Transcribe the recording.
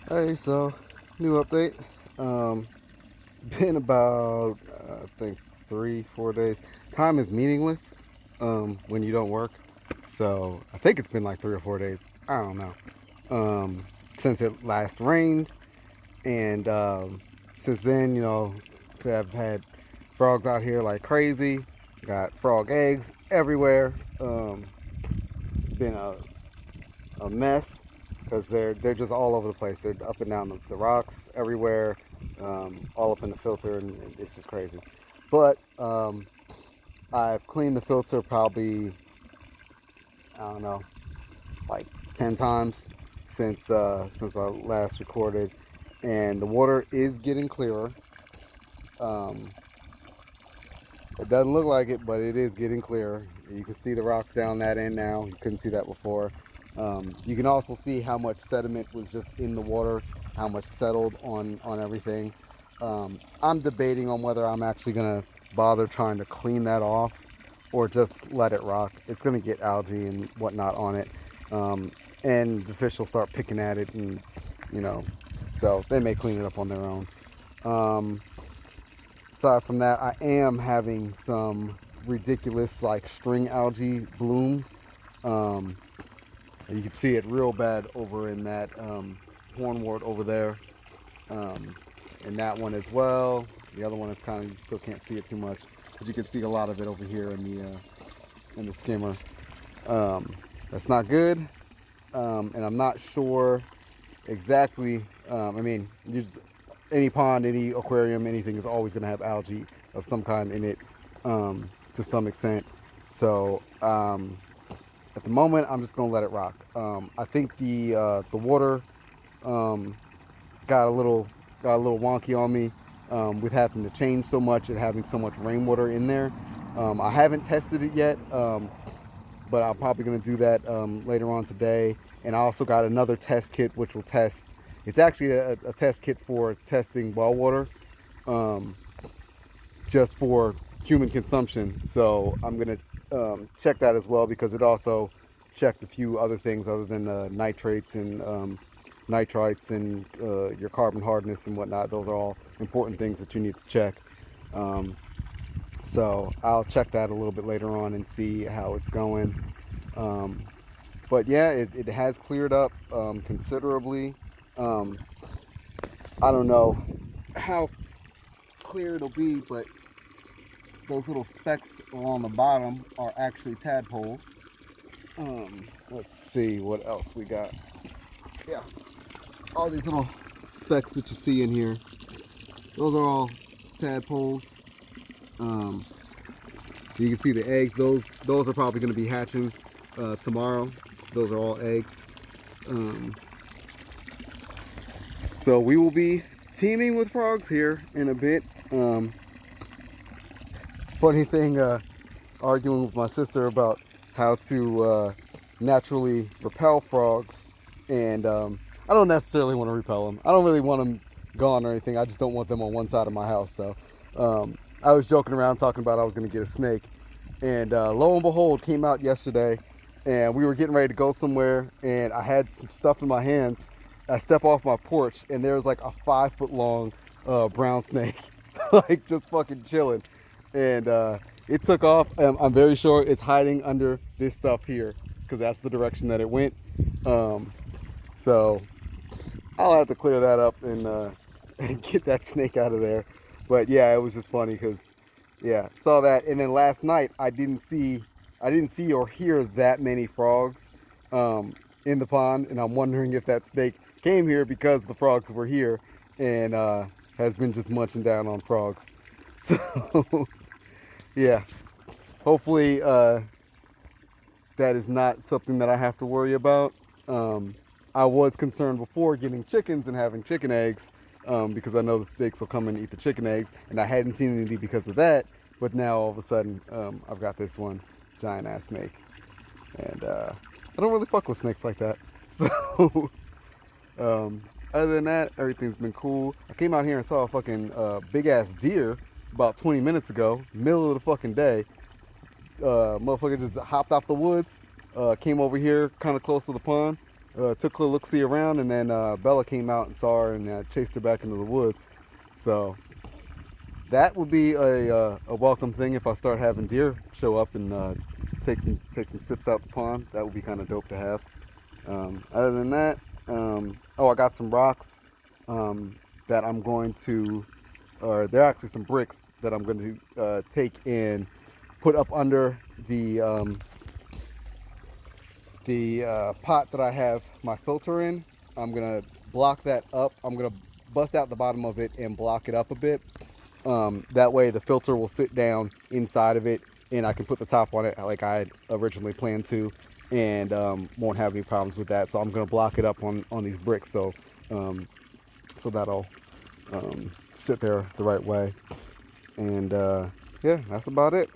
Hey, so new update. It's been about I think 3, 4 days. Time is meaningless when you don't work, so I think it's been like 3 or 4 days. I don't know. Since it last rained, and since then, so I've had frogs out here like crazy. Got frog eggs everywhere. It's been a mess because they're just all over the place. They're up and down the rocks everywhere, all up in the filter, and it's just crazy. But I've cleaned the filter probably, I don't know, like 10 times since I last recorded, and the water is getting clearer. Um, it doesn't look like it, but it is getting clearer. You can see the rocks down that end now. You couldn't see that before. You can also see how much sediment was just in the water, how much settled on everything. I'm debating on whether I'm actually gonna bother trying to clean that off or just let it rock. It's gonna get algae and whatnot on it, um, and the fish will start picking at it, and you know, so they may clean it up on their own. Um, Aside from that, I am having some ridiculous like string algae bloom. Um, and you can see it real bad over in that hornwort over there, um, and that one as well. The other one is kind of, you still can't see it too much, but you can see a lot of it over here in the skimmer. Um, that's not good, and I'm not sure exactly. I mean, any pond, any aquarium, anything is always going to have algae of some kind in it, to some extent. So at the moment, I'm just going to let it rock. I think the water um, got a little wonky on me with having to change so much and having so much rainwater in there. I haven't tested it yet, but I'm probably going to do that later on today. And I also got another test kit which will test. It's actually a test kit for testing well water, um, just for human consumption. So I'm going to check that as well because it also checked a few other things other than nitrates and nitrites and your carbon hardness and whatnot. Those are all important things that you need to check. Um, so I'll check that a little bit later on and see how it's going. Um, but yeah, it has cleared up considerably. Um, I don't know how clear it'll be, but those little specks along the bottom are actually tadpoles. Let's see what else we got. Yeah, all these little specks that you see in here, those are all tadpoles. Um, you can see the eggs. Those are probably going to be hatching tomorrow. Those are all eggs. Um, so we will be teaming with frogs here in a bit. Funny thing, arguing with my sister about how to naturally repel frogs, and I don't necessarily want to repel them. I don't really want them gone or anything. I just don't want them on one side of my house. So I was joking around talking about I was going to get a snake, and lo and behold, came out yesterday, and we were getting ready to go somewhere, and I had some stuff in my hands. I step off my porch, and there was like a 5 foot long brown snake, like just fucking chilling, and it took off. I'm very sure it's hiding under this stuff here because that's the direction that it went. Um, so I'll have to clear that up and and get that snake out of there. But yeah, it was just funny because yeah, saw that, and then last night I didn't see or hear that many frogs in the pond, and I'm wondering if that snake came here because the frogs were here and has been just munching down on frogs. So yeah, hopefully that is not something that I have to worry about. Um, I was concerned before getting chickens and having chicken eggs because I know the snakes will come and eat the chicken eggs, and I hadn't seen any because of that. But now all of a sudden, I've got this one giant ass snake, and I don't really fuck with snakes like that. So um, other than that, everything's been cool. I came out here and saw a fucking big ass deer about 20 minutes ago, middle of the fucking day. Motherfucker just hopped off the woods, came over here kind of close to the pond, took a look-see around, and then Bella came out and saw her, and chased her back into the woods. So that would be a welcome thing if I start having deer show up and take some sips out the pond. That would be kind of dope to have. Other than that, oh, I got some rocks that I'm going to, or they're actually some bricks that I'm going to take and put up under the pot that I have my filter in. I'm gonna block that up. I'm gonna bust out the bottom of it and block it up a bit. That way the filter will sit down inside of it, and I can put the top on it like I had originally planned to, and won't have any problems with that. So I'm gonna block it up on these bricks, so that'll sit there the right way. And yeah, that's about it.